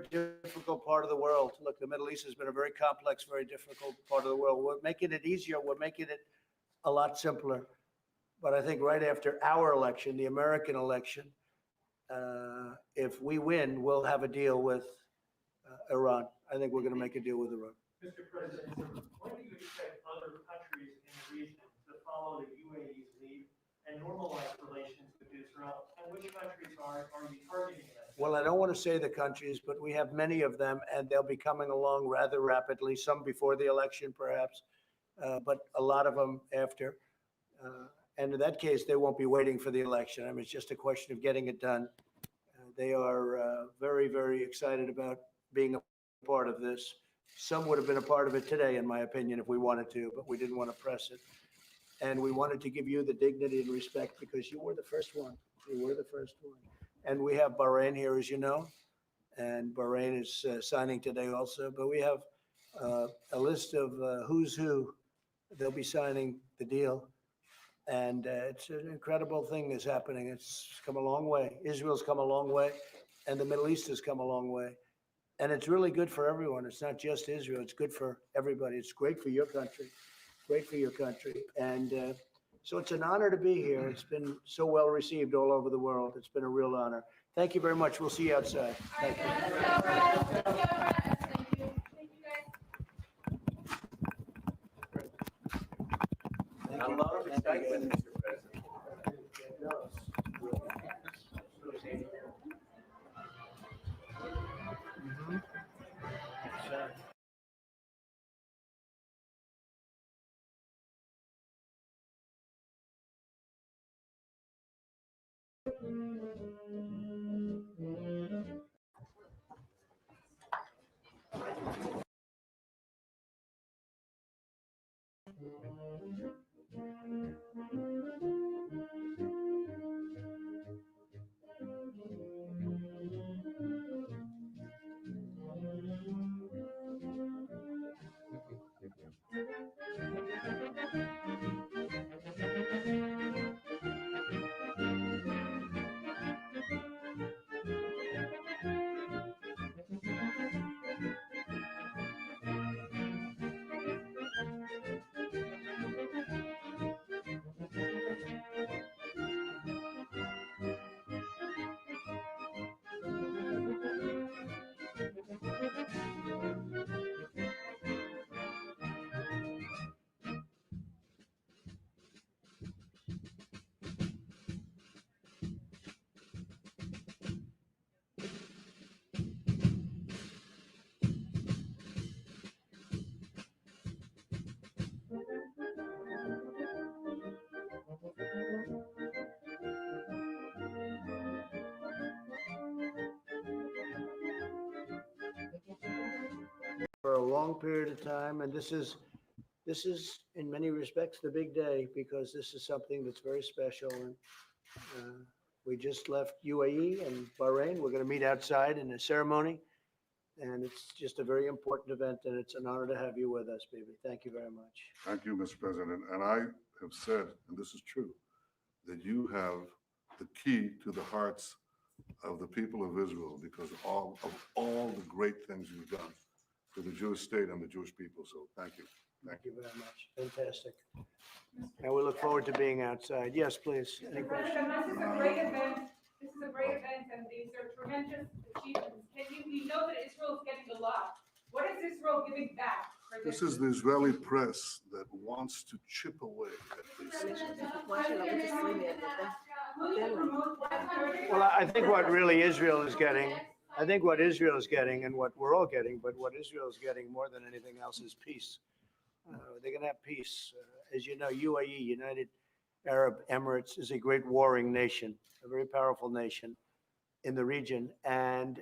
difficult part of the world. Look, the Middle East has been a very complex, very difficult part of the world. We're making it easier. We're making it a lot simpler. But I think right after our election, the American election, if we win, we'll have a deal with Iran. I think we're going to make a deal with Iran. Mr. President, when do you expect other countries in the region to follow the UAE's lead and normalize relations with Israel? And which countries are you targeting? Well, I don't want to say the countries, but we have many of them, and they'll be coming along rather rapidly, some before the election, perhaps, but a lot of them after. And in that case, they won't be waiting for the election. I mean, it's just a question of getting it done. They are very, very excited about being a part of this. Some would have been a part of it today, in my opinion, if we wanted to, but we didn't want to press it. And we wanted to give you the dignity and respect because you were the first one. You were the first one. And we have Bahrain here, as you know, and Bahrain is signing today also. But we have a list of who's who. They'll be signing the deal. And it's an incredible thing that's happening. It's come a long way. Israel's come a long way, and the Middle East has come a long way. And it's really good for everyone. It's not just Israel. It's good for everybody. It's great for your country. Great for your country. And so it's an honor to be here. It's been so well received all over the world. It's been a real honor. Thank you very much. We'll see you outside. Thank you. A lot of excitement, Mr. President. For a long period of time, and this is in many respects the big day because this is something that's very special. And we just left UAE and Bahrain. We're going to meet outside in a ceremony, and it's just a very important event, and it's an honor to have you with us, baby. Thank you very much. Thank you, Mr. President. And I have said, and this is true, that you have the key to the hearts of the people of Israel because of all the great things you've done for the Jewish state and the Jewish people. So thank you. Thank you very much. Fantastic. And we look forward to being outside. Yes, please. Any questions? This is a great event. This is a great event, and these are tremendous achievements. We know that Israel is getting a lot. What is Israel giving back? This is the Israeli press that wants to chip away at this. Well, I think what really Israel is getting, and what we're all getting, but what Israel is getting more than anything else is peace. They're going to have peace. As you know, UAE, United Arab Emirates, is a great warring nation, a very powerful nation in the region. And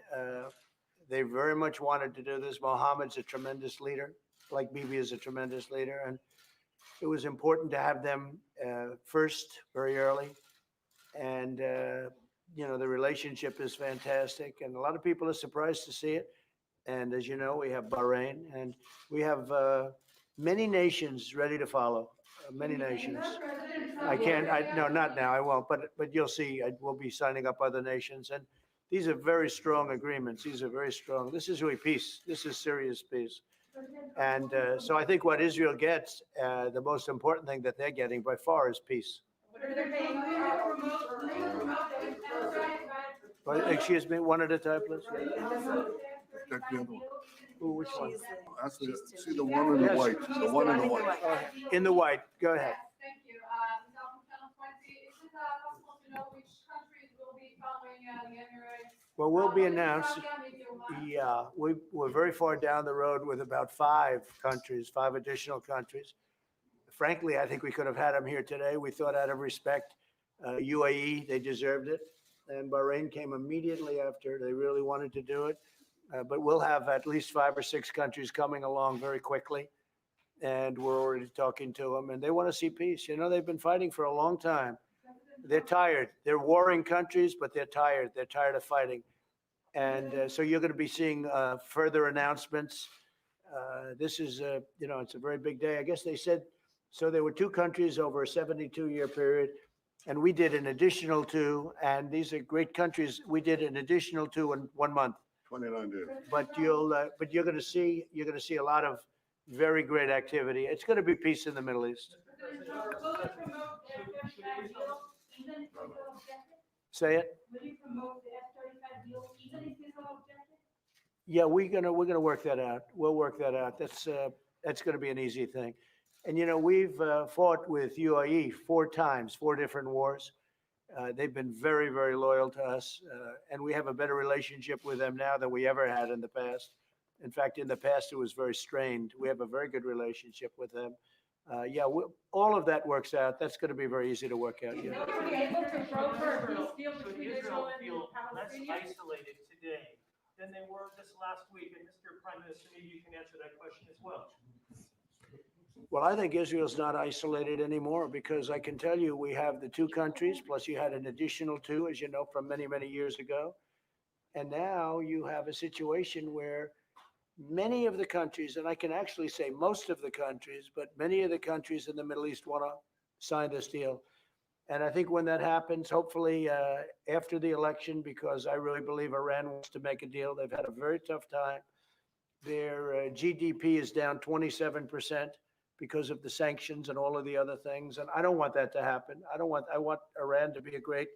they very much wanted to do this. Mohammed's a tremendous leader, like Bibi is a tremendous leader. And it was important to have them first very early. And, the relationship is fantastic. And a lot of people are surprised to see it. And as you know, we have Bahrain, and we have many nations ready to follow. Many nations. I can't. No, not now. I won't. But you'll see. We'll be signing up other nations, and These are very strong agreements. These are very strong. This is really peace. This is serious peace. And so I think what Israel gets, the most important thing that they're getting by far is peace. Excuse me, one at a time, please. Check the other one. Ooh, which one? That's the, see the one in the Yes. white, the one in the white. In the white, go ahead. Yes, thank you. Now, Channel 20, is it possible to know which countries will be following the Emirates? Well, will be What is announced. Saudi Arabia want? Yeah, we're very far down the road with about 5 countries, 5 additional countries. Frankly, I think we could have had them here today. We thought out of respect, UAE, they deserved it. And Bahrain came immediately after. They really wanted to do it. But we'll have at least 5 or 6 countries coming along very quickly. And we're already talking to them. And they want to see peace. You know, they've been fighting for a long time. They're tired. They're warring countries, but they're tired. They're tired of fighting. And so you're going to be seeing further announcements. This is, you know, it's a very big day. I guess they said, so there were 2 countries over a 72-year period, and we did an additional 2. And these are great countries. We did an additional 2 in 1 month. 29 days. But you're going to see a lot of very great activity. It's going to be peace in the Middle East. Will it promote the F-35 deal, even if Israel objected? Say it. Will you promote the F-35 deal, even if Israel objected? Yeah, we're gonna work that out. We'll work that out. That's gonna be an easy thing. And you know, we've fought with UAE 4 times, 4 different wars. They've been very, very loyal to us, and we have a better relationship with them now than we ever had in the past. In fact, in the past, it was very strained. We have a very good relationship with them. Yeah, all of that works out. That's going to be very easy to work out. Yeah. Nobody able to broker a peace deal Should between Israel Israel and feel less Palestinians? isolated today than they were this last week? And Mr. Prime Minister, maybe you can answer that question as well. Well, I think Israel's not isolated anymore because I can tell you we have the 2 countries, plus you had an additional 2, as you know, from many, many years ago. And now you have a situation where many of the countries, and I can actually say most of the countries, but many of the countries in the Middle East want to sign this deal. And I think when that happens, hopefully after the election, because I really believe Iran wants to make a deal. They've had a very tough time. Their GDP is down 27% because of the sanctions and all of the other things. And I don't want that to happen. I want Iran to be a great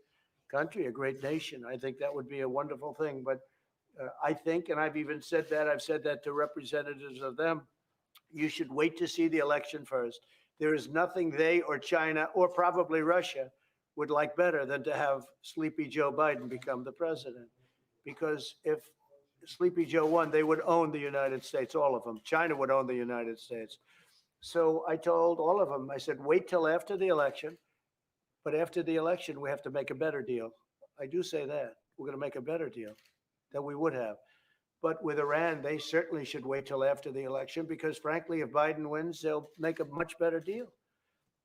country, a great nation. I think that would be a wonderful thing. But I think, and I've even said that, I've said that to representatives of them, you should wait to see the election first. There is nothing they or China or probably Russia would like better than to have Sleepy Joe Biden become the president. Because if Sleepy Joe won, they would own the United States, all of them. China would own the United States. So I told all of them, I said, wait till after the election. But after the election, we have to make a better deal. I do say that. We're going to make a better deal than we would have. But with Iran, they certainly should wait till after the election because, frankly, if Biden wins, they'll make a much better deal.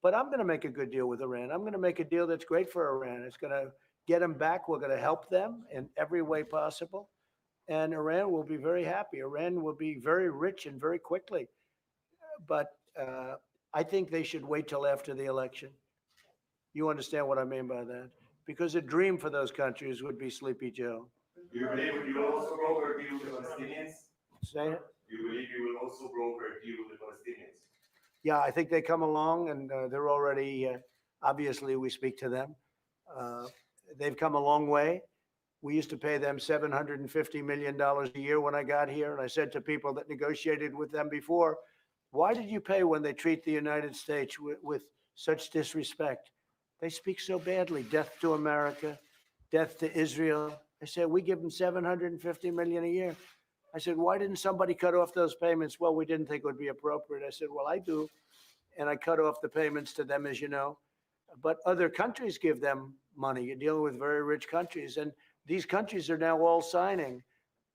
But I'm going to make a good deal with Iran. I'm going to make a deal that's great for Iran. It's going to get them back. We're going to help them in every way possible. And Iran will be very happy. Iran will be very rich and very quickly. But I think they should wait till after the election. You understand what I mean by that? Because a dream for those countries would be Sleepy Joe. Do you believe you will also broker a deal with the Palestinians? Say it? Do you believe you will also broker a deal with the Palestinians? Yeah, I think they come along and they're already, obviously, we speak to them. They've come a long way. We used to pay them $750 million a year when I got here. And I said to people that negotiated with them before, why did you pay when they treat the United States with such disrespect? They speak so badly. Death to America, death to Israel. I said, we give them $750 million a year. I said, why didn't somebody cut off those payments? Well, we didn't think it would be appropriate. I said, well, I do. And I cut off the payments to them, as you know. But other countries give them money. You're dealing with very rich countries. And these countries are now all signing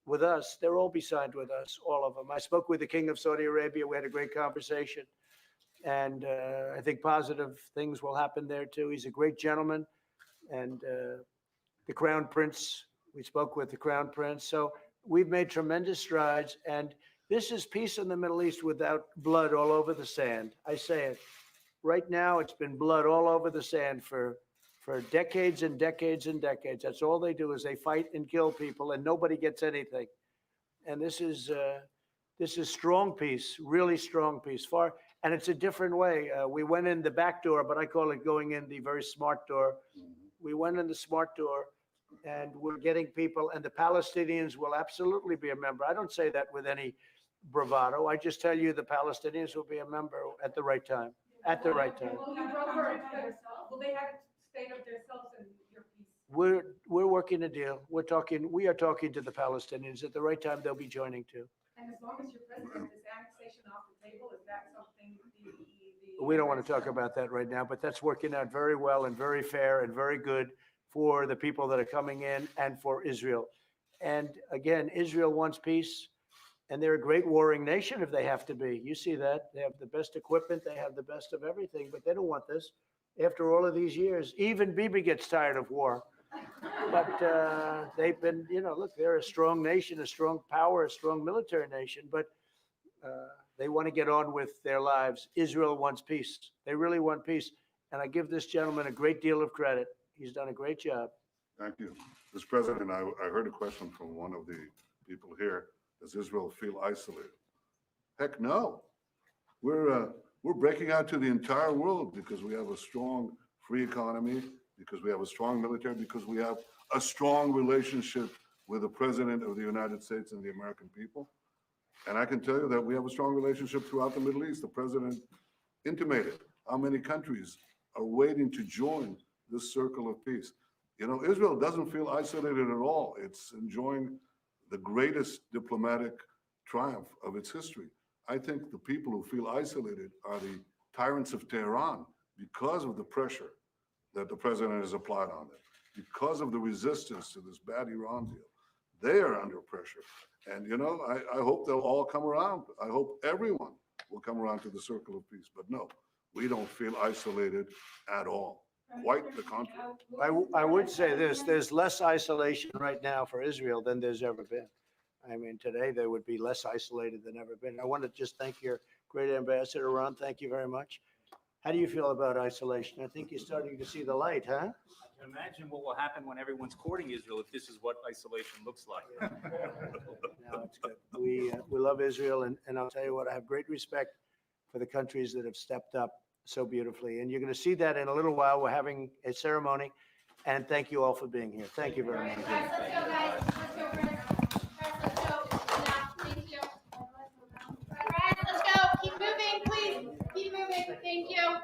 with us. They'll all be signed with us, all of them. I spoke with the King of Saudi Arabia. We had a great conversation. And I think positive things will happen there, too. He's a great gentleman. And the Crown Prince, we spoke with the Crown Prince. So we've made tremendous strides. And this is peace in the Middle East without blood all over the sand. I say it. Right now, it's been blood all over the sand for for decades and decades and decades. That's all they do is they fight and kill people, and nobody gets anything. And this is strong peace, really strong peace. And it's a different way. We went in the back door, but I call it going in the very smart door. We went in the smart door, and we're getting people, and the Palestinians will absolutely be a member. I don't say that with any bravado. I just tell you the Palestinians will be a member at the right time. At the right time. Will you broker, will they have state of themselves and your peace? We're working a deal. We are talking to the Palestinians. At the right time, they'll be joining too. And as long as your president is annexation off the table, is that something We don't want to talk about that right now, but that's working out very well and very fair and very good for the people that are coming in and for Israel. And again, Israel wants peace, and they're a great warring nation if they have to be. You see that. They have the best equipment. They have the best of everything, but they don't want this. After all of these years, even Bibi gets tired of war. But they've been, look, they're a strong nation, a strong power, a strong military nation, but they want to get on with their lives. Israel wants peace. They really want peace. And I give this gentleman a great deal of credit. He's done a great job. Thank you. Mr. President, I heard a question from one of the people here. Does Israel feel isolated? Heck no. We're breaking out to the entire world because we have a strong free economy, because we have a strong military, because we have a strong relationship with the President of the United States and the American people. And I can tell you that we have a strong relationship throughout the Middle East. The President intimated how many countries are waiting to join this circle of peace. Israel doesn't feel isolated at all. It's enjoying the greatest diplomatic triumph of its history. I think the people who feel isolated are the tyrants of Tehran because of the pressure that the president has applied on them, because of the resistance to this bad Iran deal. They are under pressure. And, I hope they'll all come around. I hope everyone will come around to the circle of peace. But no, we don't feel isolated at all. Quite the contrary. I would say this, there's less isolation right now for Israel than there's ever been. I mean, today they would be less isolated than ever been. I want to just thank your great ambassador, Ron. Thank you very much. How do you feel about isolation? I think you're starting to see the light, huh? I can imagine what will happen when everyone's courting Israel if this is what isolation looks like. No, it's good. We love Israel, and I'll tell you what, I have great respect for the countries that have stepped up so beautifully. And you're going to see that in a little while. We're having a ceremony, and thank you all for being here. Thank you very much. Guys, let's go, guys. Let's go, Chris. Chris, let's go. Now, thank you. Guys, let's go. Keep moving, please. Keep moving. Thank you.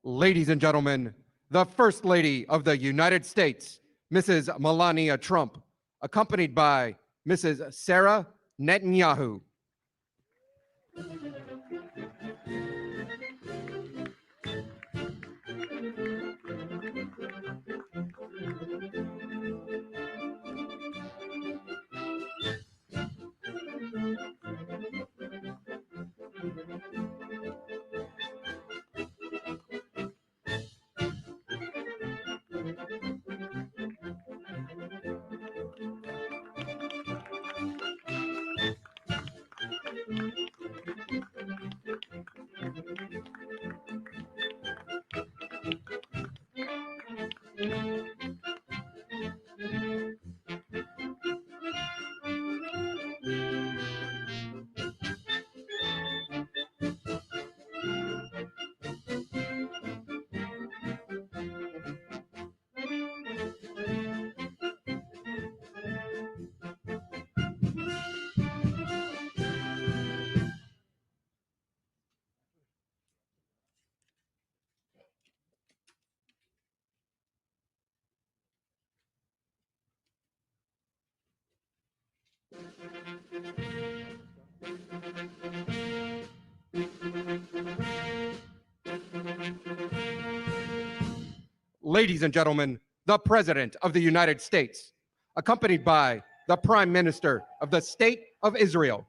Ladies and gentlemen, the First Lady of the United States, Mrs. Melania Trump, accompanied by Mrs. Sarah Netanyahu. Ladies and gentlemen, the President of the United States, accompanied by the Prime Minister of the State of Israel,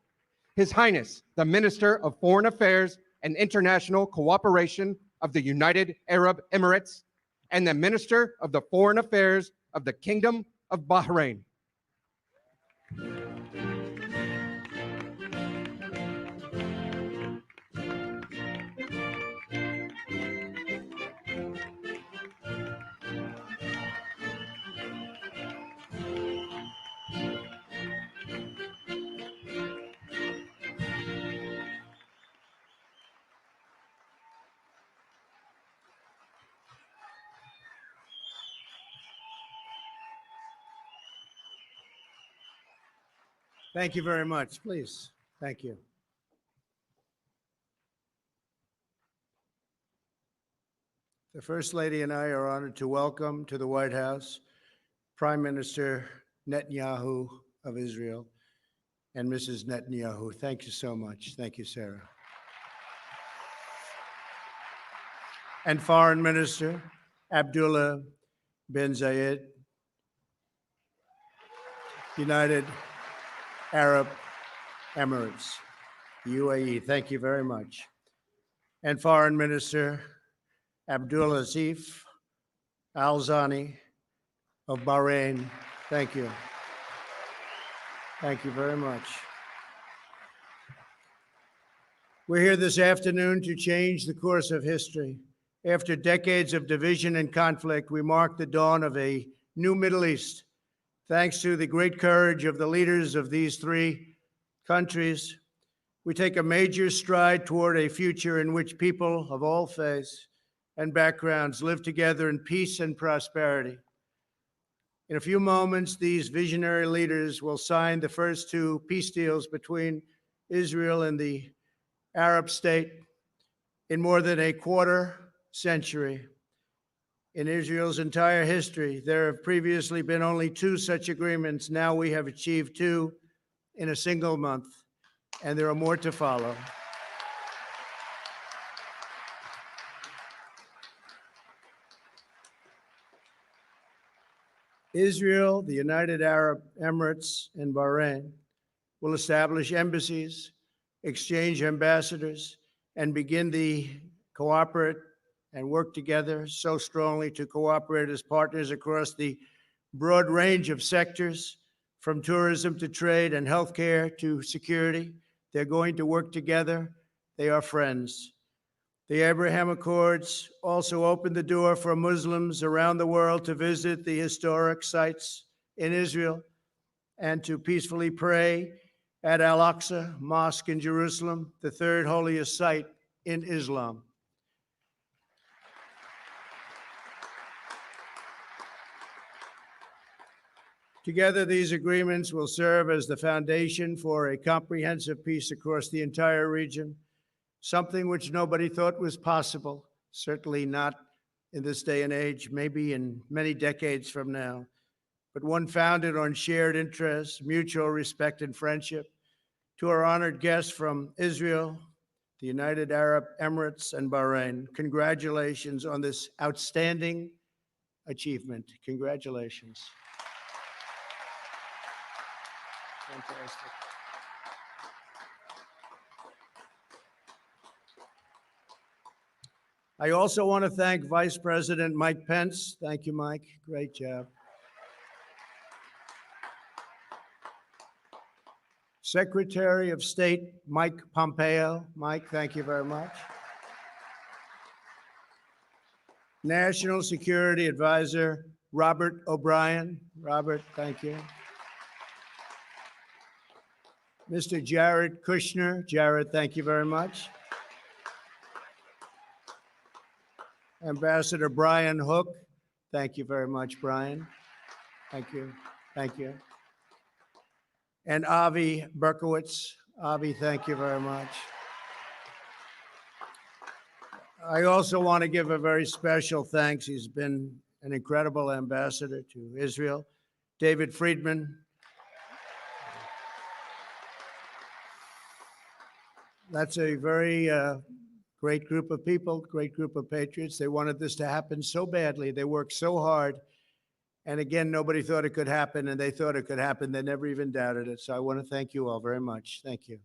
His Highness, the Minister of Foreign Affairs and International Cooperation of the United Arab Emirates, and the Minister of the Foreign Affairs of the Kingdom of Bahrain. Thank you very much. Please. Thank you. The First Lady and I are honored to welcome to the White House Prime Minister Netanyahu of Israel and Mrs. Netanyahu. Thank you so much. Thank you, Sarah. And Foreign Minister Abdullah bin Zayed, United Arab Emirates, UAE. Thank you very much. And Foreign Minister Abdulaziz Al Zani of Bahrain. Thank you. Thank you very much. We're here this afternoon to change the course of history. After decades of division and conflict, we mark the dawn of a new Middle East. Thanks to the great courage of the leaders of these three countries, we take a major stride toward a future in which people of all faiths and backgrounds live together in peace and prosperity. In a few moments, these visionary leaders will sign the first two peace deals between Israel and the Arab state in more than a quarter century. In Israel's entire history, there have previously been only two such agreements. Now we have achieved two in a single month, and there are more to follow. Israel, the United Arab Emirates, and Bahrain will establish embassies, exchange ambassadors, and begin the cooperate and work together so strongly to cooperate as partners across the broad range of sectors, from tourism to trade and healthcare to security. They're going to work together. They are friends. The Abraham Accords also opened the door for Muslims around the world to visit the historic sites in Israel and to peacefully pray at Al-Aqsa Mosque in Jerusalem, the third holiest site in Islam. Together, these agreements will serve as the foundation for a comprehensive peace across the entire region, something which nobody thought was possible certainly not in this day and age, maybe in many decades from now, but one founded on shared interests, mutual respect, and friendship. To our honored guests from Israel, the United Arab Emirates, and Bahrain, congratulations on this outstanding achievement. Congratulations. Fantastic. I also want to thank Vice President Mike Pence. Thank you, Mike. Great job. Secretary of State Mike Pompeo. Mike, thank you very much. National Security Advisor Robert O'Brien. Robert, thank you. Mr. Jared Kushner. Jared, thank you very much. Ambassador Brian Hook. Thank you very much, Brian. Thank you. Thank you. And Avi Berkowitz. Avi, thank you very much. I also want to give a very special thanks. He's been an incredible ambassador to Israel. David Friedman. That's a very great group of people, great group of patriots. They wanted this to happen so badly. They worked so hard. And again, nobody thought it could happen, and they thought it could happen. They never even doubted it. So I want to thank you all very much. Thank you.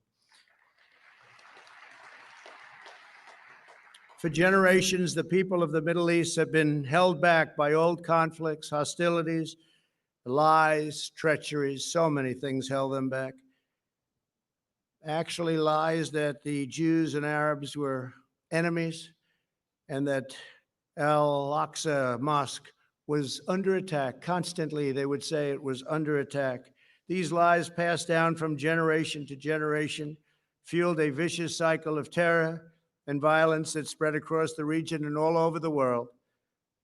For generations, the people of the Middle East have been held back by old conflicts, hostilities, lies, treacheries. So many things held them back. Actually, lies that the Jews and Arabs were enemies and that Al-Aqsa Mosque was under attack. Constantly, they would say it was under attack. These lies passed down from generation to generation, fueled a vicious cycle of terror and violence that spread across the region and all over the world.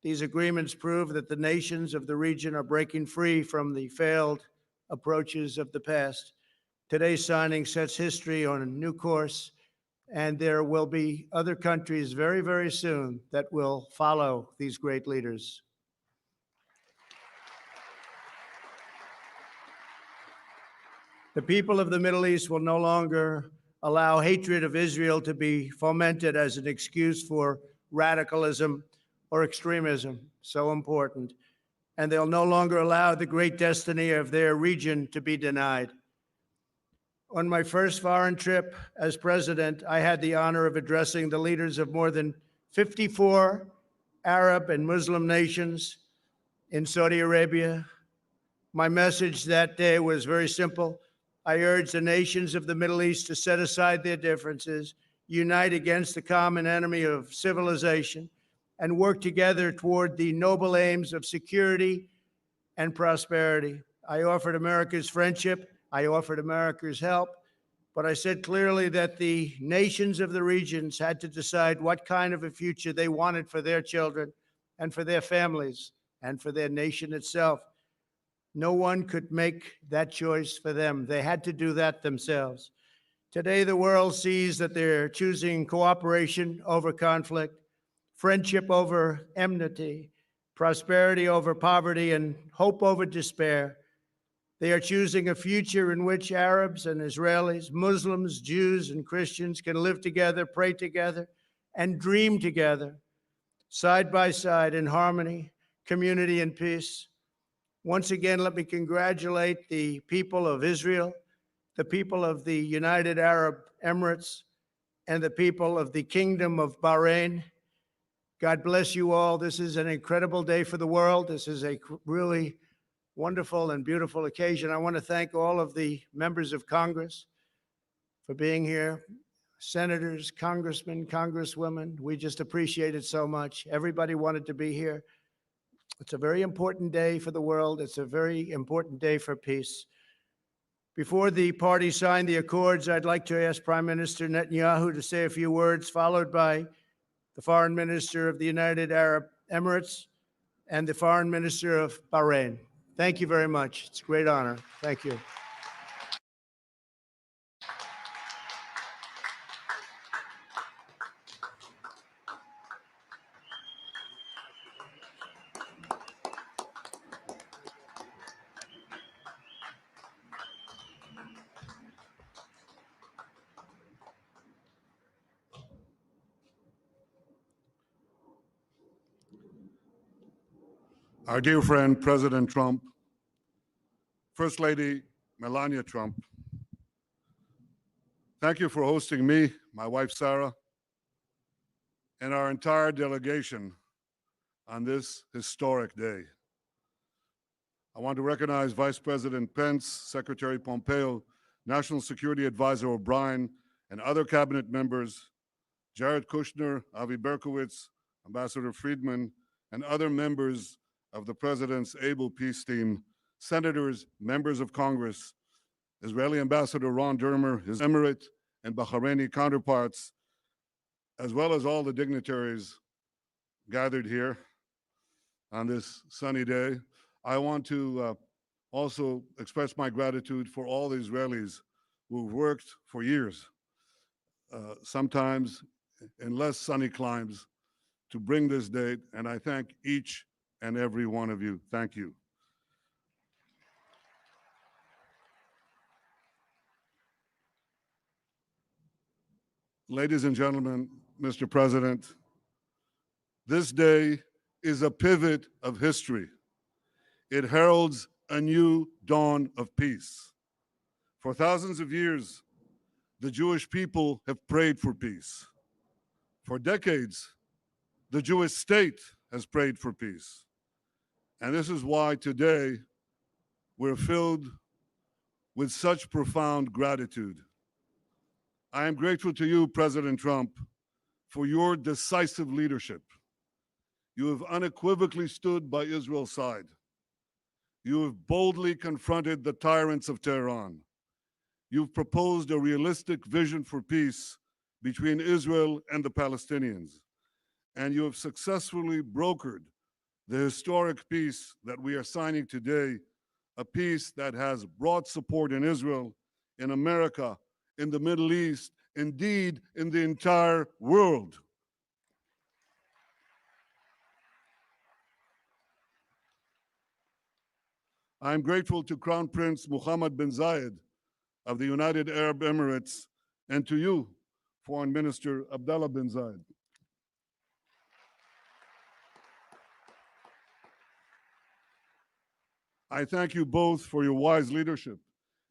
These agreements prove that the nations of the region are breaking free from the failed approaches of the past. Today's signing sets history on a new course, and there will be other countries very, very soon that will follow these great leaders. The people of the Middle East will no longer allow hatred of Israel to be fomented as an excuse for radicalism or extremism. So important. And they'll no longer allow the great destiny of their region to be denied. On my first foreign trip as president, I had the honor of addressing the leaders of more than 54 Arab and Muslim nations in Saudi Arabia. My message that day was very simple. I urge the nations of the Middle East to set aside their differences, unite against the common enemy of civilization, and work together toward the noble aims of security and prosperity. I offered America's friendship. I offered America's help. But I said clearly that the nations of the regions had to decide what kind of a future they wanted for their children and for their families and for their nation itself. No one could make that choice for them. They had to do that themselves. Today, the world sees that they're choosing cooperation over conflict, friendship over enmity, prosperity over poverty, and hope over despair. They are choosing a future in which Arabs and Israelis, Muslims, Jews, and Christians can live together, pray together, and dream together, side by side in harmony, community, and peace. Once again, let me congratulate the people of Israel, the people of the United Arab Emirates, and the people of the Kingdom of Bahrain. God bless you all. This is an incredible day for the world. This is a really wonderful and beautiful occasion. I want to thank all of the members of Congress for being here. Senators, congressmen, congresswomen, we just appreciate it so much. Everybody wanted to be here. It's a very important day for the world. It's a very important day for peace. Before the parties sign the accords, I'd like to ask Prime Minister Netanyahu to say a few words, followed by the Foreign Minister of the United Arab Emirates and the Foreign Minister of Bahrain. Thank you very much. It's a great honor. Thank you. our dear friend, President Trump, First Lady Melania Trump, thank you for hosting me, my wife Sarah, and our entire delegation on this historic day. I want to recognize Vice President Pence, Secretary Pompeo, National Security Advisor O'Brien, and other cabinet members, Jared Kushner, Avi Berkowitz, Ambassador Friedman, and other members of the President's able peace team, senators, members of Congress, Israeli Ambassador Ron Dermer, his Emirate and Bahraini counterparts, as well as all the dignitaries gathered here on this sunny day. I want to also express my gratitude for all the Israelis who've worked for years, sometimes in less sunny climes, to bring this date, and I thank each and every one of you. Thank you. Ladies and gentlemen, Mr. President, this day is a pivot of history. It heralds a new dawn of peace. For thousands of years, the Jewish people have prayed for peace. For decades, the Jewish state has prayed for peace. And this is why today we're filled with such profound gratitude. I am grateful to you, President Trump, for your decisive leadership. You have unequivocally stood by Israel's side. You have boldly confronted the tyrants of Tehran. You've proposed a realistic vision for peace between Israel and the Palestinians. And you have successfully brokered the historic peace that we are signing today, a peace that has broad support in Israel, in America, in the Middle East, indeed in the entire world. I'm grateful to Crown Prince Mohammed bin Zayed of the United Arab Emirates and to you, Foreign Minister Abdullah bin Zayed. I thank you both for your wise leadership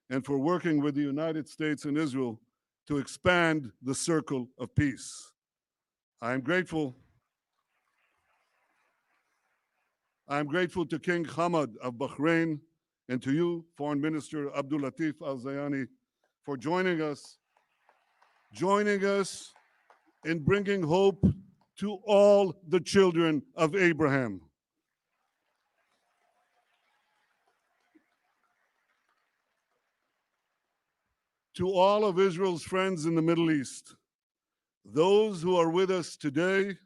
and for working with the United States and Israel to expand the circle of peace. I am grateful to King Hamad of Bahrain and to you, Foreign Minister Abdul Latif Al-Zayani, for joining us in bringing hope to all the children of Abraham. To all of Israel's friends in the Middle East, those who are with us today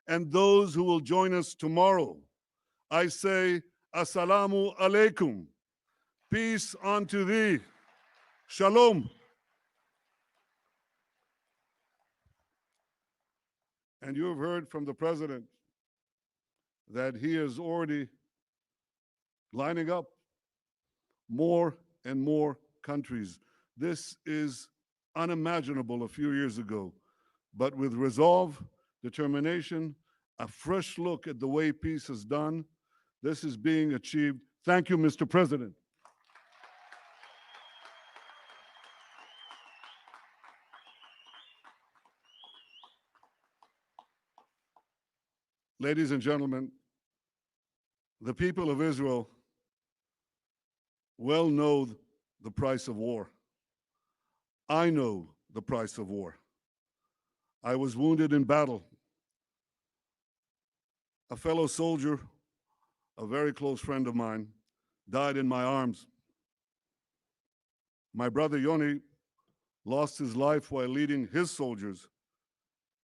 and those who will join us tomorrow, I say, Assalamu alaikum. Peace unto thee. Shalom. And you have heard from the president that he is already lining up more and more countries. This is unimaginable a few years ago, but with resolve, determination, a fresh look at the way peace is done, this is being achieved. Thank you, Mr. President. Ladies and gentlemen, the people of Israel well know the price of war. I know the price of war. I was wounded in battle. A fellow soldier, a very close friend of mine, died in my arms. My brother Yoni lost his life while leading his soldiers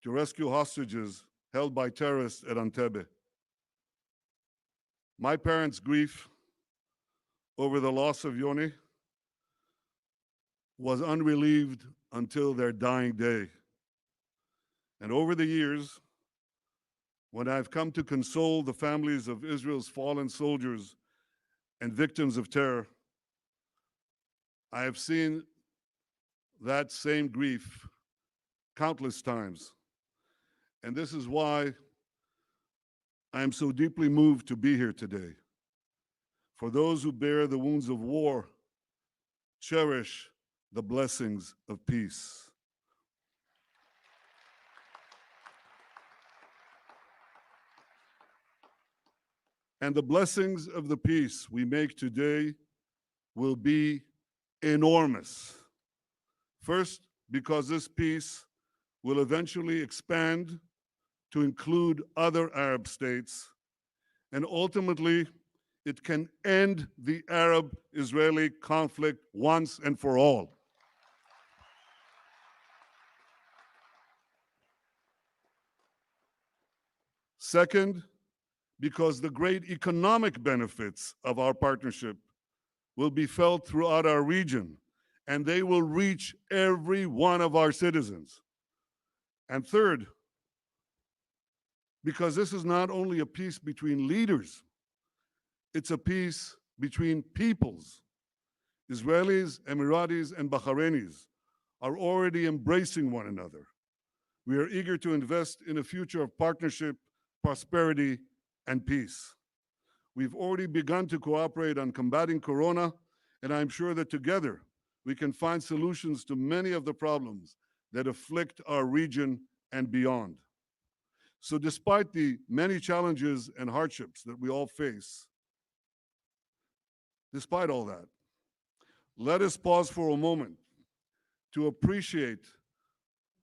to rescue hostages held by terrorists at Entebbe. My parents' grief over the loss of Yoni was unrelieved until their dying day. And over the years, when I've come to console the families of Israel's fallen soldiers and victims of terror, I have seen that same grief countless times. And this is why I am so deeply moved to be here today. For those who bear the wounds of war, cherish the blessings of peace. And the blessings of the peace we make today will be enormous. First, because this peace will eventually expand to include other Arab states, and ultimately, it can end the Arab-Israeli conflict once and for all. Second, because the great economic benefits of our partnership will be felt throughout our region, and they will reach every one of our citizens. And third, because this is not only a peace between leaders, it's a peace between peoples. Israelis, Emiratis, and Bahrainis are already embracing one another. We are eager to invest in a future of partnership, prosperity, and peace. We've already begun to cooperate on combating Corona, and I'm sure that together we can find solutions to many of the problems that afflict our region and beyond. So despite the many challenges and hardships that we all face, despite all that, let us pause for a moment to appreciate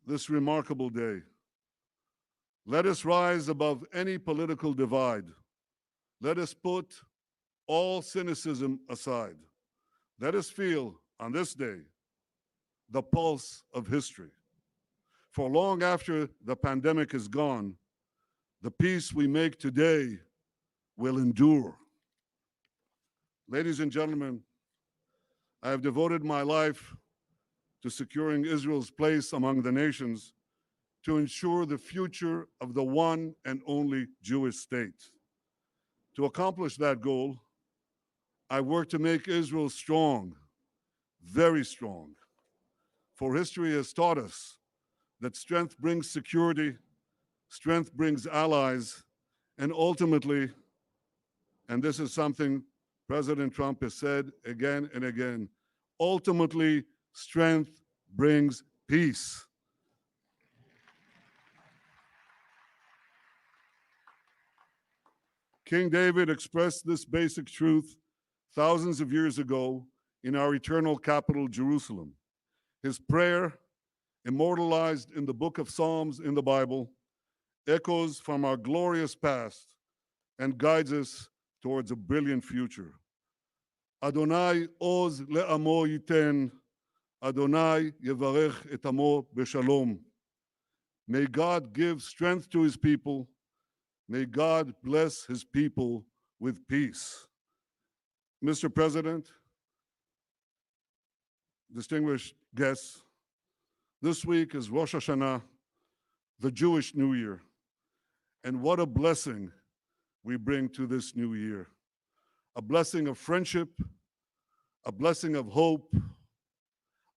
this remarkable day. Let us rise above any political divide. Let us put all cynicism aside. Let us feel on this day the pulse of history. For long after the pandemic is gone, the peace we make today will endure. Ladies and gentlemen, I have devoted my life to securing Israel's place among the nations to ensure the future of the one and only Jewish state. To accomplish that goal, I work to make Israel strong, very strong. For history has taught us that strength brings security, strength brings allies, and ultimately, and this is something President Trump has said again and again, ultimately, strength brings peace. King David expressed this basic truth thousands of years ago in our eternal capital, Jerusalem. His prayer, immortalized in the book of Psalms in the Bible, echoes from our glorious past and guides us towards a brilliant future. Adonai oz le'amo yiten, Adonai yevarech et amo b'shalom. May God give strength to his people. May God bless his people with peace. Mr. President, distinguished guests, this week is Rosh Hashanah, the Jewish New Year. And what a blessing we bring to this new year. A blessing of friendship, a blessing of hope,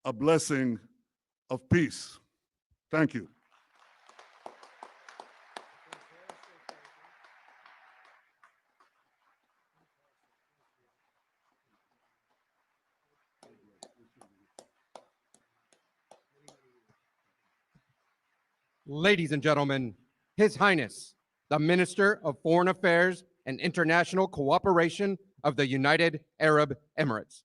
a blessing of peace. Thank you. Ladies and gentlemen, His Highness, the Minister of Foreign Affairs and International Cooperation of the United Arab Emirates.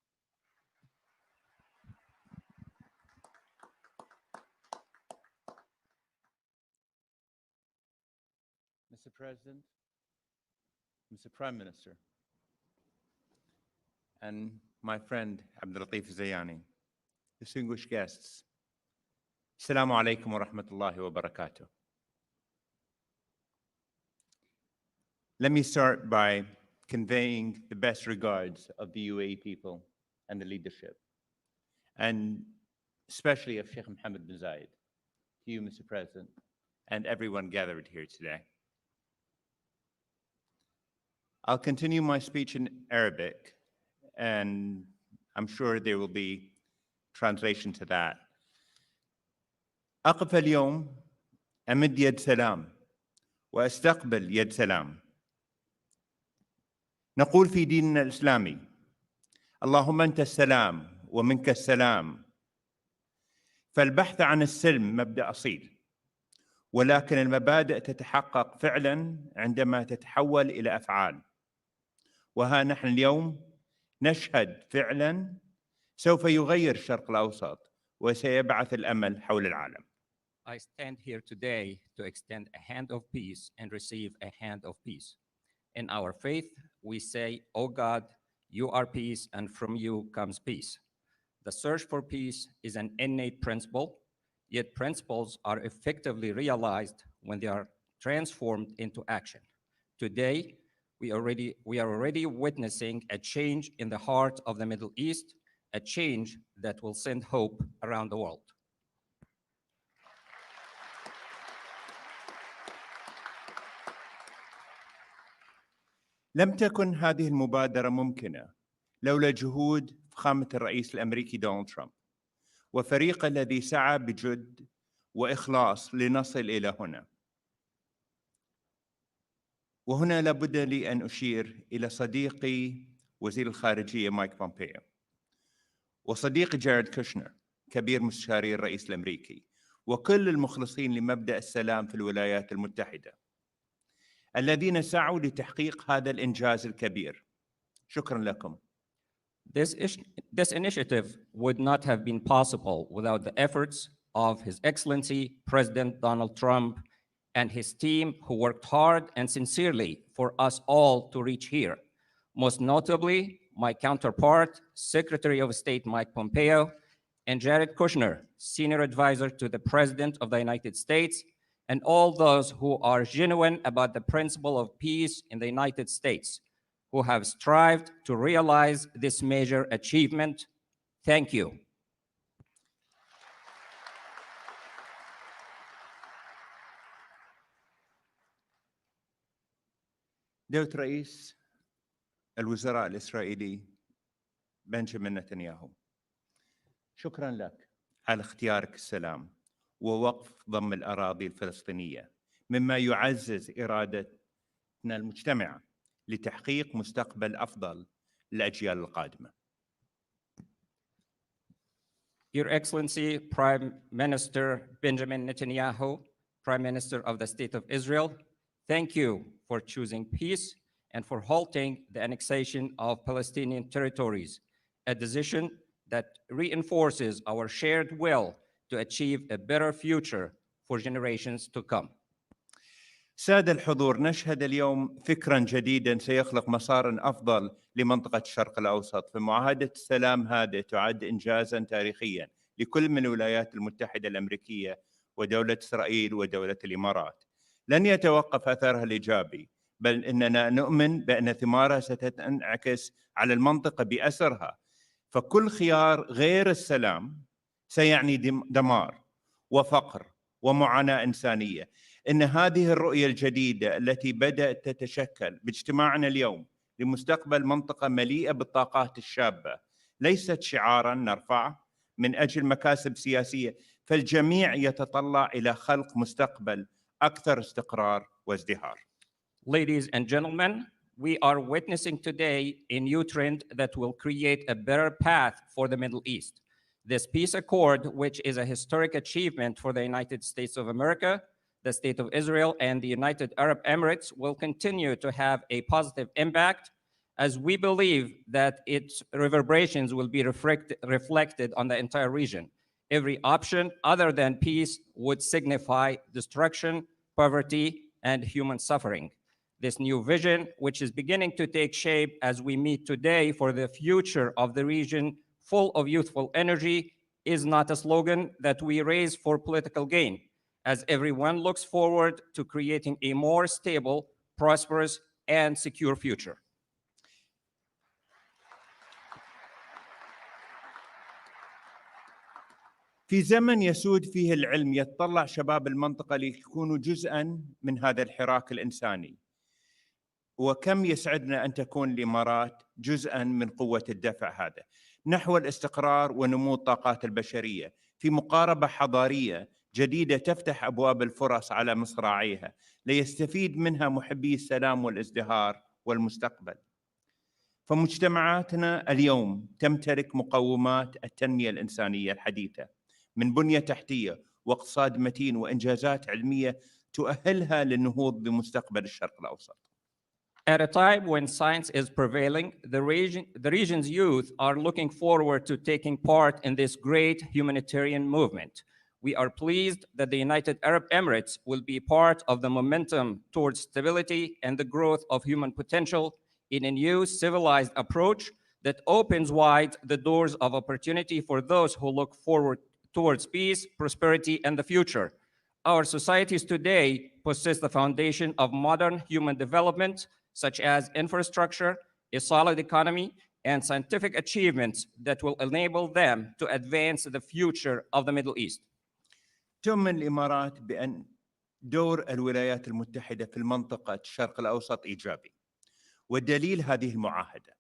Mr. President, Mr. Prime Minister, and my friend Abdulatif Zayani, distinguished guests, Assalamu alaikum wa rahmatullahi wa barakatuh. Let me start by conveying the best regards of the UAE people and the leadership, and especially of Sheikh Mohammed bin Zayed, to you, Mr. President, and everyone gathered here today. I'll continue my speech in Arabic, and I'm sure there will be translation to that. أقف اليوم أمد يد سلام وأستقبل يد سلام نقول في ديننا الإسلامي: اللهم أنت السلام ومنك السلام. فالبحث عن السلم مبدأ أصيل، ولكن المبادئ تتحقق فعلا عندما تتحول إلى أفعال. وها نحن اليوم نشهد فعلا سوف يغير الشرق الأوسط وسيبعث الأمل حول العالم. I stand here today to extend a hand of peace and receive a hand of peace. In our faith, we say, "O God, you are peace, and from you comes peace." The search for peace is an innate principle, yet principles are effectively realized when they are transformed into action. Today, we are already witnessing a change in the heart of the Middle East, a change that will send hope around the world. لم تكن هذه المبادرة ممكنة لولا جهود فخامة الرئيس الأمريكي دونالد ترامب وفريقه الذي سعى بجد وإخلاص لنصل إلى هنا. وهنا لابد لي أن أشير إلى صديقي وزير الخارجية مايك بومبيو، وصديقي جاريد كوشنر كبير مستشاري الرئيس الأمريكي، وكل المخلصين لمبدأ السلام في الولايات المتحدة الذين سعوا لتحقيق هذا الإنجاز الكبير. شكرا لكم. This initiative would not have been possible without the efforts of His Excellency President Donald Trump and his team, who worked hard and sincerely for us all to reach here. Most notably, my counterpart, Secretary of State Mike Pompeo, and Jared Kushner, Senior Advisor to the President of the United States, and all those who are genuine about the principle of peace in the United States, who have strived to realize this major achievement. Thank you. دولة رئيس الوزراء الإسرائيلي بنجامين نتنياهو، شكرا لك على اختيارك السلام ووقف ضم الأراضي الفلسطينية، مما يعزز إرادتنا المجتمعة لتحقيق مستقبل أفضل للأجيال القادمة. Your Excellency, Prime Minister Benjamin Netanyahu, Prime Minister of the State of Israel, thank you for choosing peace and for halting the annexation of Palestinian territories, a decision that reinforces our shared will to achieve a better future for generations to come. سادة الحضور، نشهد اليوم فكرا جديدا سيخلق مسارا أفضل لمنطقة الشرق الأوسط، فمعاهدة السلام هذه تعد إنجازا تاريخيا لكل من الولايات المتحدة الأمريكية ودولة إسرائيل ودولة الإمارات. لن يتوقف أثرها الإيجابي، بل إننا نؤمن بأن ثمارها ستنعكس على المنطقة بأسرها، فكل خيار غير السلام سيعني دمار وفقر ومعاناة إنسانية. إن هذه الرؤية الجديدة التي بدأت تتشكل باجتماعنا اليوم لمستقبل منطقة مليئة بالطاقات الشابة ليست شعاراً نرفعه من أجل مكاسب سياسية، فالجميع يتطلع إلى خلق مستقبل أكثر استقرار وازدهار. Ladies and gentlemen, we are witnessing today a new trend that will create a better path for the Middle East. This peace accord, which is a historic achievement for the United States of America, the State of Israel, and the United Arab Emirates, will continue to have a positive impact, as we believe that its reverberations will be reflected on the entire region. Every option other than peace would signify destruction, poverty, and human suffering. This new vision, which is beginning to take shape as we meet today for the future of the region full of youthful energy, is not a slogan that we raise for political gain, as everyone looks forward to creating a more stable, prosperous, and secure future. في زمن يسود فيه العلم يتطلع شباب المنطقة ليكونوا جزءاً من هذا الحراك الإنساني، وكم يسعدنا أن تكون الإمارات جزءاً من قوة الدفع هذا نحو الاستقرار ونمو الطاقات البشرية في مقاربة حضارية جديدة تفتح أبواب الفرص على مصراعيها ليستفيد منها محبي السلام والازدهار والمستقبل. فمجتمعاتنا اليوم تمتلك مقومات التنمية الإنسانية الحديثة من بنية تحتية واقتصاد متين وإنجازات علمية تؤهلها للنهوض بمستقبل الشرق الأوسط. At a time when science is prevailing, the region's youth are looking forward to taking part in this great humanitarian movement. We are pleased that the United Arab Emirates will be part of the momentum towards stability and the growth of human potential in a new civilized approach that opens wide the doors of opportunity for those who look forward towards peace, prosperity, and the future. Our societies today possess the foundation of modern human development, such as infrastructure, a solid economy, and scientific achievements that will enable them to advance the future of the Middle East. تؤمن الإمارات بأن دور الولايات المتحدة في المنطقة الشرق الأوسط إيجابي، والدليل هذه المعاهدة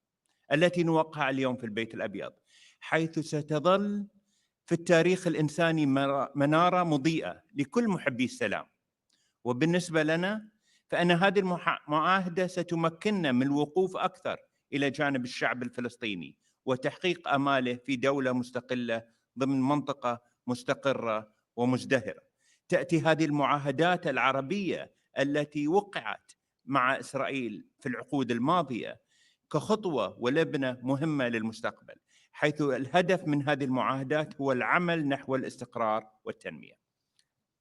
التي نوقعها اليوم في البيت الأبيض، حيث ستظل في التاريخ الإنساني منارة مضيئة لكل محبي السلام. وبالنسبة لنا فإن هذه المعاهدة ستمكننا من الوقوف أكثر إلى جانب الشعب الفلسطيني وتحقيق آماله في دولة مستقلة ضمن منطقة مستقرة ومزدهرة. تأتي هذه المعاهدات العربية التي وقعت مع إسرائيل في العقود الماضية كخطوة ولبنة مهمة للمستقبل، حيث الهدف من هذه المعاهدات هو العمل نحو الاستقرار والتنمية.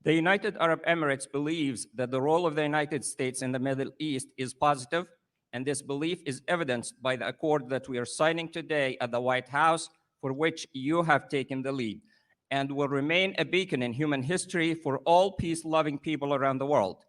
The United Arab Emirates believes that the role of the United States in the Middle East is positive, and this belief is evidenced by the accord that we are signing today at the White House, for which you have taken the lead, and will remain a beacon in human history for all peace-loving people around the world.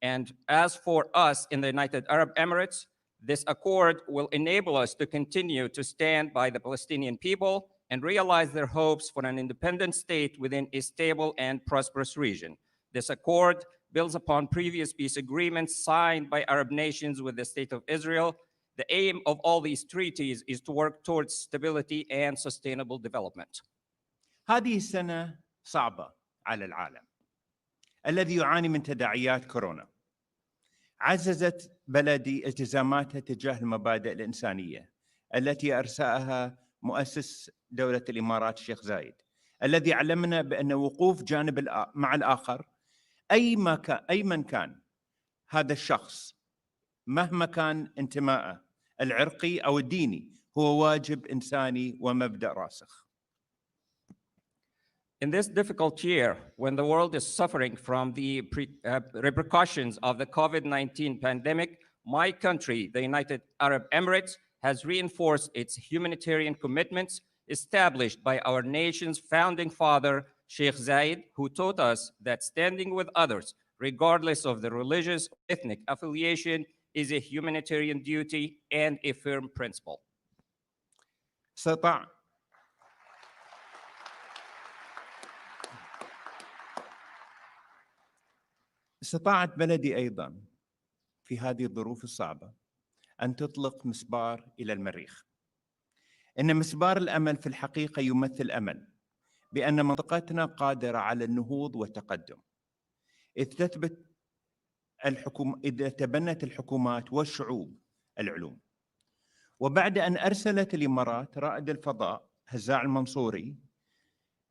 And as for us in the United Arab Emirates, this accord will enable us to continue to stand by the Palestinian people and realize their hopes for an independent state within a stable and prosperous region. This accord builds upon previous peace agreements signed by Arab nations with the State of Israel. The aim of all these treaties is to work towards stability and sustainable development. هذه السنة صعبة على العالم الذي يعاني من تداعيات كورونا. عززت بلدي التزاماتها تجاه المبادئ الإنسانية التي أرساها مؤسس دولة الإمارات الشيخ زايد، الذي علمنا بأن وقوف جانب مع الآخر أي من كان هذا الشخص مهما كان انتمائه العرقي أو الديني هو واجب إنساني ومبدأ راسخ. In this difficult year, when the world is suffering from the repercussions of the COVID-19 pandemic, my country, the United Arab Emirates, has reinforced its humanitarian commitments established by our nation's founding father, Sheikh Zayed, who taught us that standing with others, regardless of their religious or ethnic affiliation, is a humanitarian duty and a firm principle. استطاعت بلدي أيضاً في هذه الظروف الصعبة أن تطلق مسبار إلى المريخ. إن مسبار الأمل في الحقيقة يمثل أمل بأن منطقتنا قادرة على النهوض والتقدم، إذ تبنت الحكومات والشعوب العلوم. وبعد أن أرسلت الإمارات رائد الفضاء هزاع المنصوري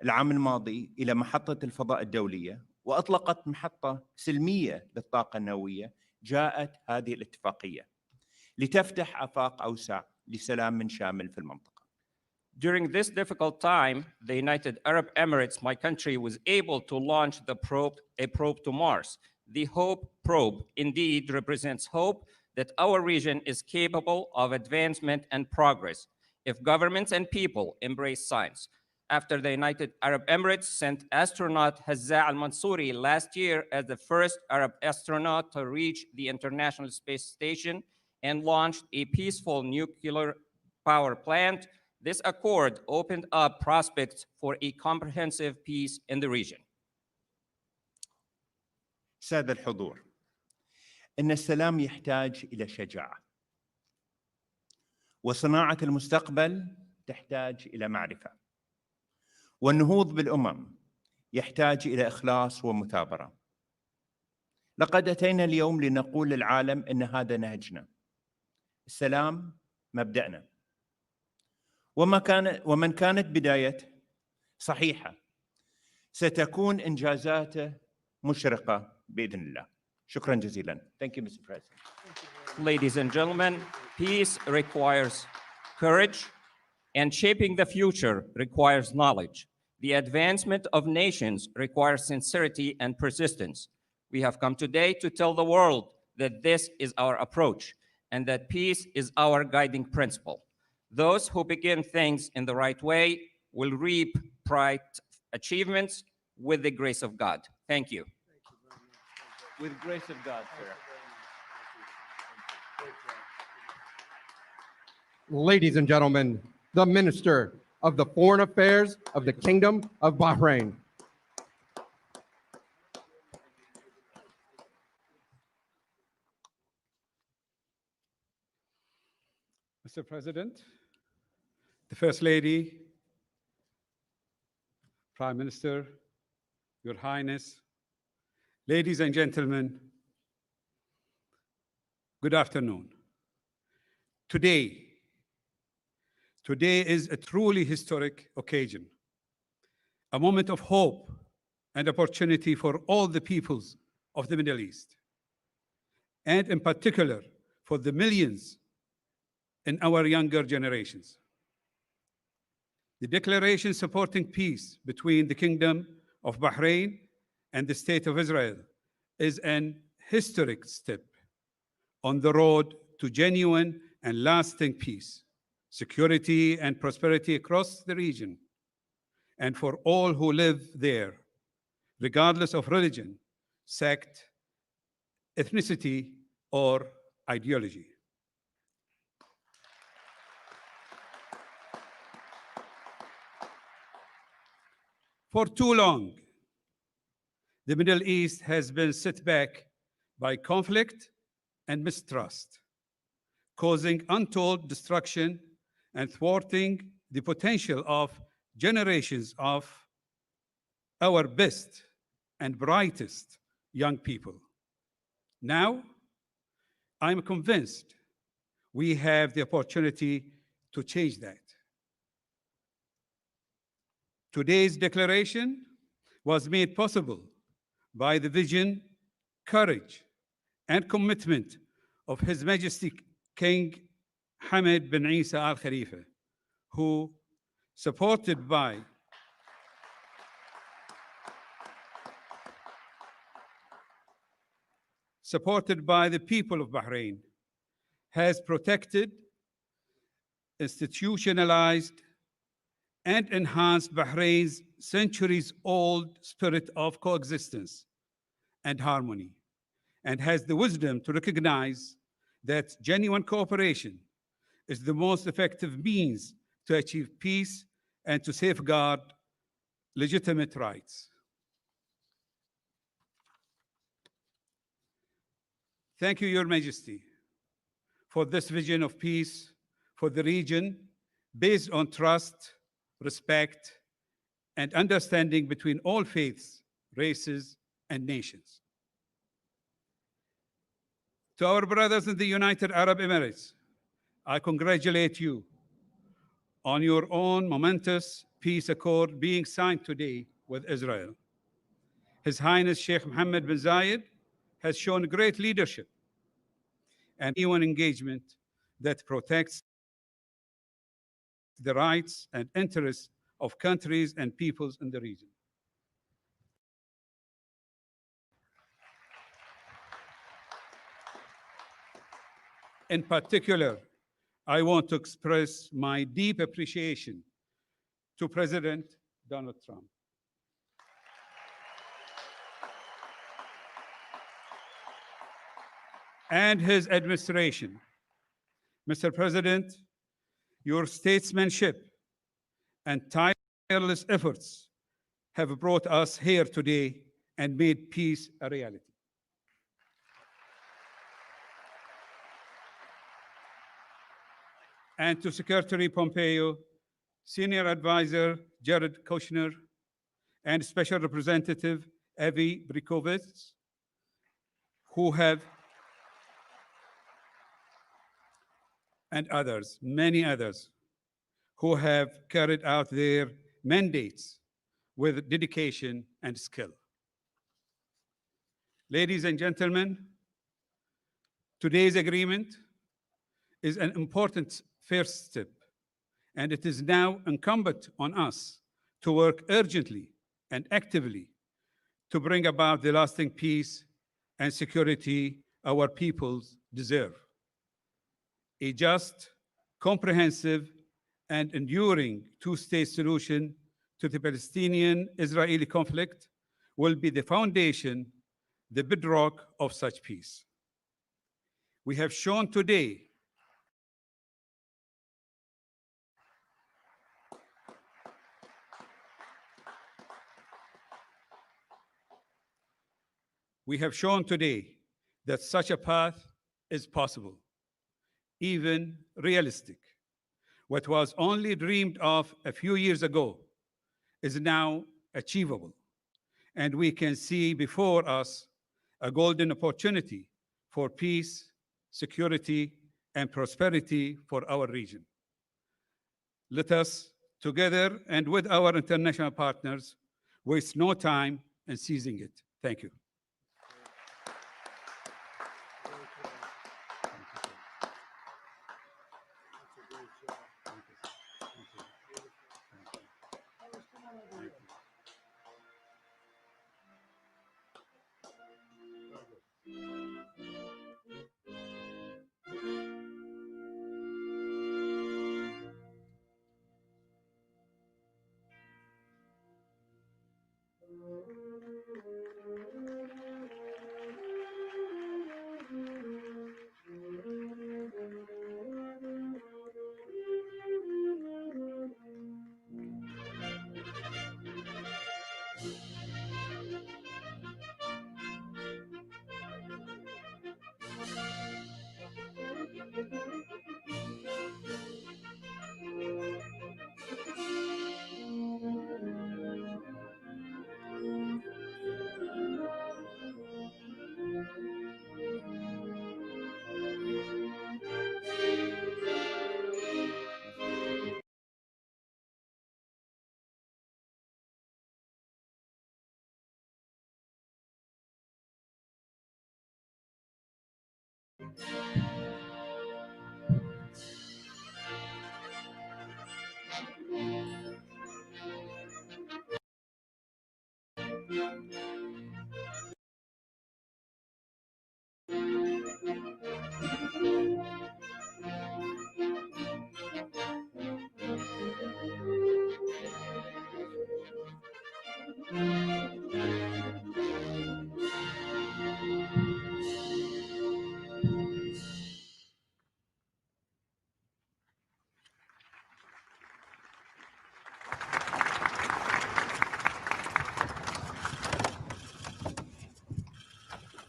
العام الماضي إلى محطة الفضاء الدولية وأطلقت محطة سلمية للطاقة النووية، جاءت هذه الاتفاقية لتفتح آفاق أوسع لسلام شامل في المنطقة. During this difficult time, the United Arab Emirates, my country, was able to launch a probe to Mars. The HOPE probe indeed represents hope that our region is capable of advancement and progress if governments and people embrace science. After the United Arab Emirates sent astronaut Hazza al-Mansouri last year as the first Arab astronaut to reach the International Space Station and launched a peaceful nuclear power plant, this accord opened up prospects for a comprehensive peace in the region. سادة الحضور، إن السلام يحتاج إلى شجاعة، وصناعة المستقبل تحتاج إلى معرفة، والنهوض بالأمم يحتاج إلى إخلاص ومثابرة. لقد أتينا اليوم لنقول للعالم إن هذا نهجنا. السلام مبدأنا. ومن كانت بدايته صحيحة ستكون إنجازاته مشرقة بإذن الله. شكرا جزيلا. Thank you, Mr. President. Ladies and gentlemen, peace requires courage, and shaping the future requires knowledge. The advancement of nations requires sincerity and persistence. We have come today to tell the world that this is our approach and that peace is our guiding principle. Those who begin things in the right way will reap bright achievements with the grace of God. Thank you. With grace of God, sir. Ladies and gentlemen, the Minister of the Foreign Affairs of the Kingdom of Bahrain. Mr. President, the First Lady, Prime Minister, Your Highness, ladies and gentlemen, good afternoon. Today is a truly historic occasion, a moment of hope and opportunity for all the peoples of the Middle East, and in particular for the millions in our younger generations. The declaration supporting peace between the Kingdom of Bahrain and the State of Israel is an historic step on the road to genuine and lasting peace, security, and prosperity across the region, and for all who live there, regardless of religion, sect, ethnicity, or ideology. For too long, the Middle East has been set back by conflict and mistrust, causing untold destruction and thwarting the potential of generations of our best and brightest young people. Now, I'm convinced we have the opportunity to change that. Today's declaration was made possible by the vision, courage, and commitment of His Majesty King Hamad bin Isa Al Khalifa, who, supported by the people of Bahrain, has protected, institutionalized, and enhanced Bahrain's centuries-old spirit of coexistence and harmony, and has the wisdom to recognize that genuine cooperation is the most effective means to achieve peace and to safeguard legitimate rights. Thank you, Your Majesty, for this vision of peace for the region based on trust, respect, and understanding between all faiths, races, and nations. To our brothers in the United Arab Emirates, I congratulate you on your own momentous peace accord being signed today with Israel. His Highness Sheikh Mohammed bin Zayed has shown great leadership and genuine engagement that protects the rights and interests of countries and peoples in the region. In particular, I want to express my deep appreciation to President Donald Trump and his administration. Mr. President, your statesmanship and tireless efforts have brought us here today and made peace a reality. And to Secretary Pompeo, Senior Advisor Jared Kushner, and Special Representative Avi Brikovitz, who have and others, many others, who have carried out their mandates with dedication and skill. Ladies and gentlemen, today's agreement is an important first step, and it is now incumbent on us to work urgently and actively to bring about the lasting peace and security our peoples deserve. A just, comprehensive, and enduring two-state solution to the Palestinian-Israeli conflict will be the foundation, the bedrock of such peace. We have shown today that such a path is possible, even realistic. What was only dreamed of a few years ago is now achievable, and we can see before us a golden opportunity for peace, security, and prosperity for our region. Let us, together and with our international partners, waste no time in seizing it. Thank you.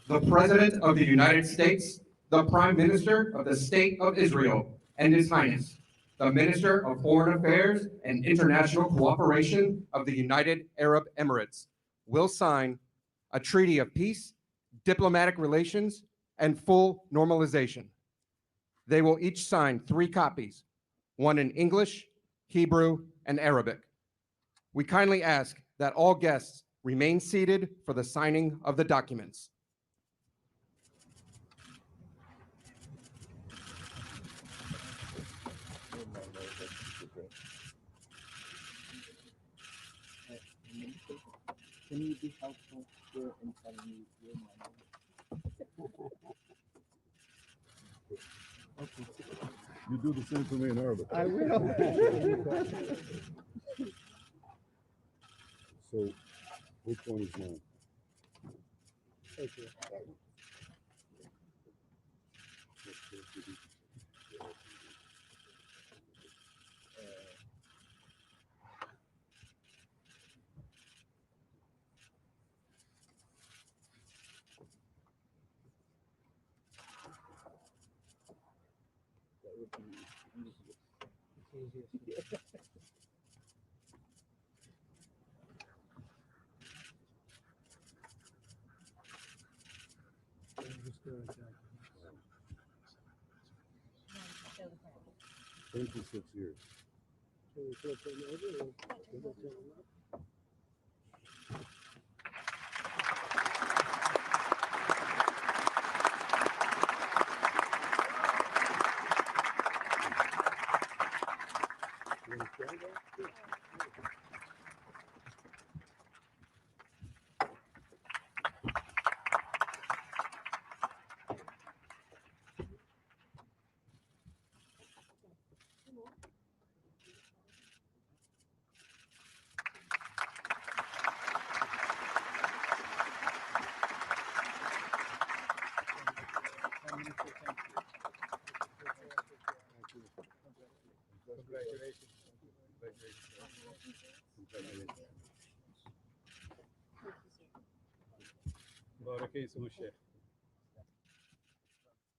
The President of the United States, the Prime Minister of the State of Israel, and His Highness, the Minister of Foreign Affairs and International Cooperation of the United Arab Emirates, will sign a treaty of peace, diplomatic relations, and full normalization. They will each sign 3 copies, one in English, Hebrew, and Arabic. We kindly ask that all guests remain seated for the signing of the documents. Can you be helpful here in telling me your name? You do the same for me in Arabic. I will. So, which one is mine? Thank you. 26 years.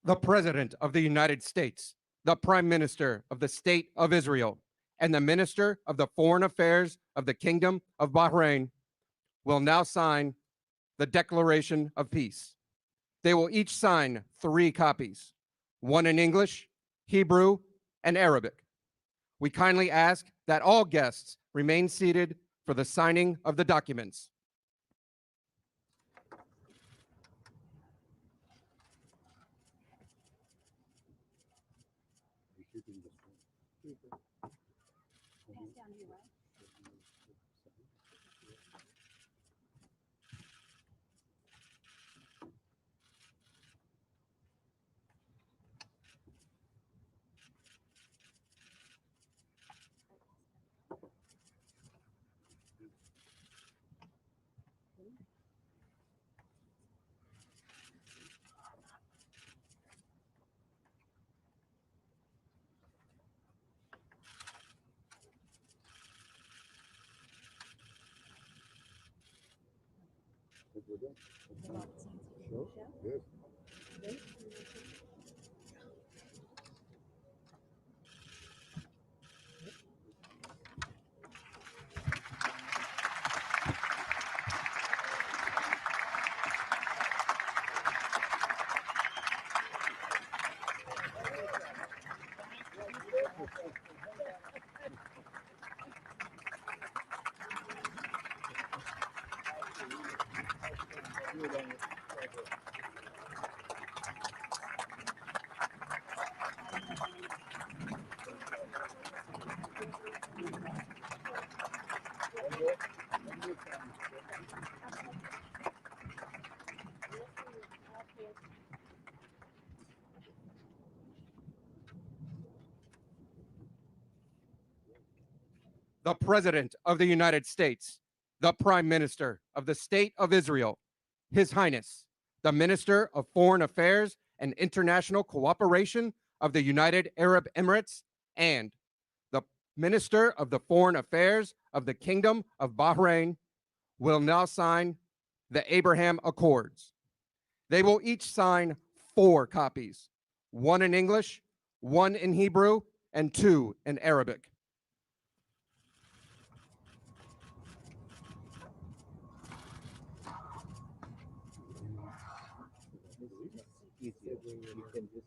The President of the United States, the Prime Minister of the State of Israel, and the Minister of the Foreign Affairs of the Kingdom of Bahrain will now sign the Declaration of Peace. They will each sign 3 copies, one in English, Hebrew, and Arabic. We kindly ask that all guests remain seated for the signing of the documents. The President of the United States, the Prime Minister of the State of Israel, His Highness, the Minister of Foreign Affairs and International Cooperation of the United Arab Emirates, and the Minister of the Foreign Affairs of the Kingdom of Bahrain will now sign the Abraham Accords. They will each sign 4 copies, one in English, one in Hebrew, and 2 in Arabic. You can just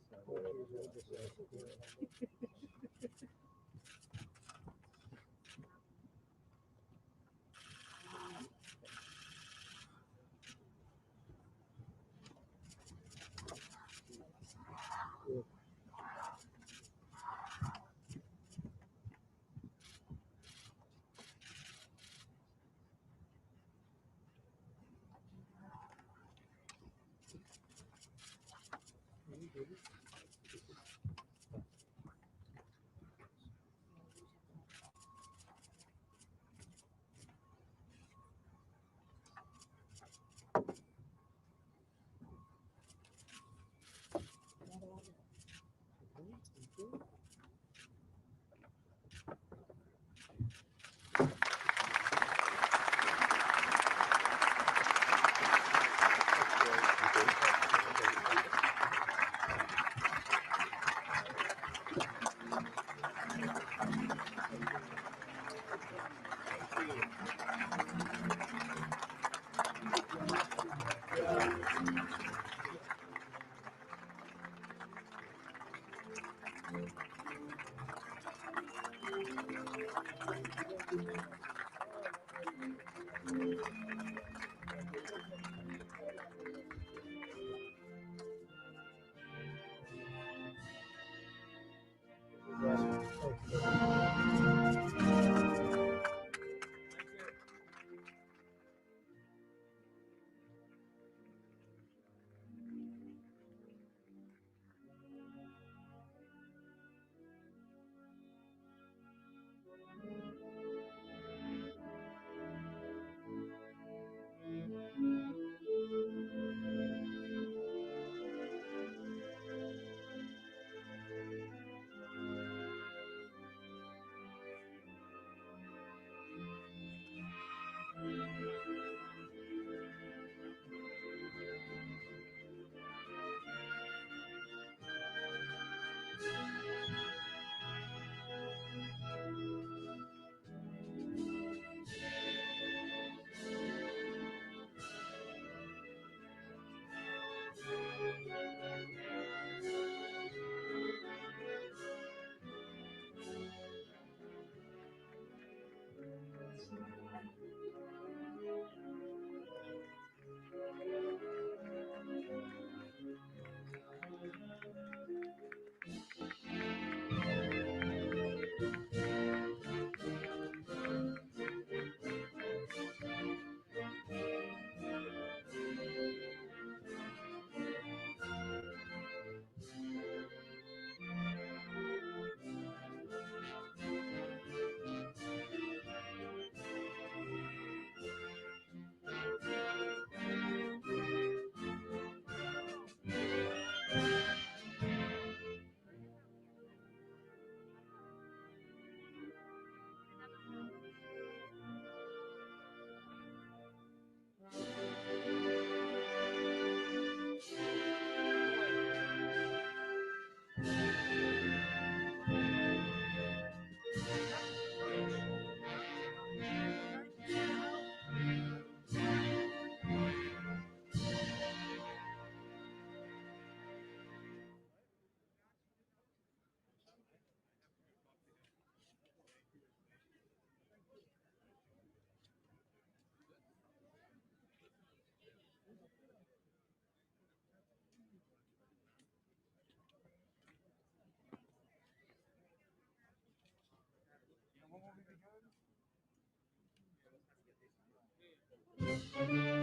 you.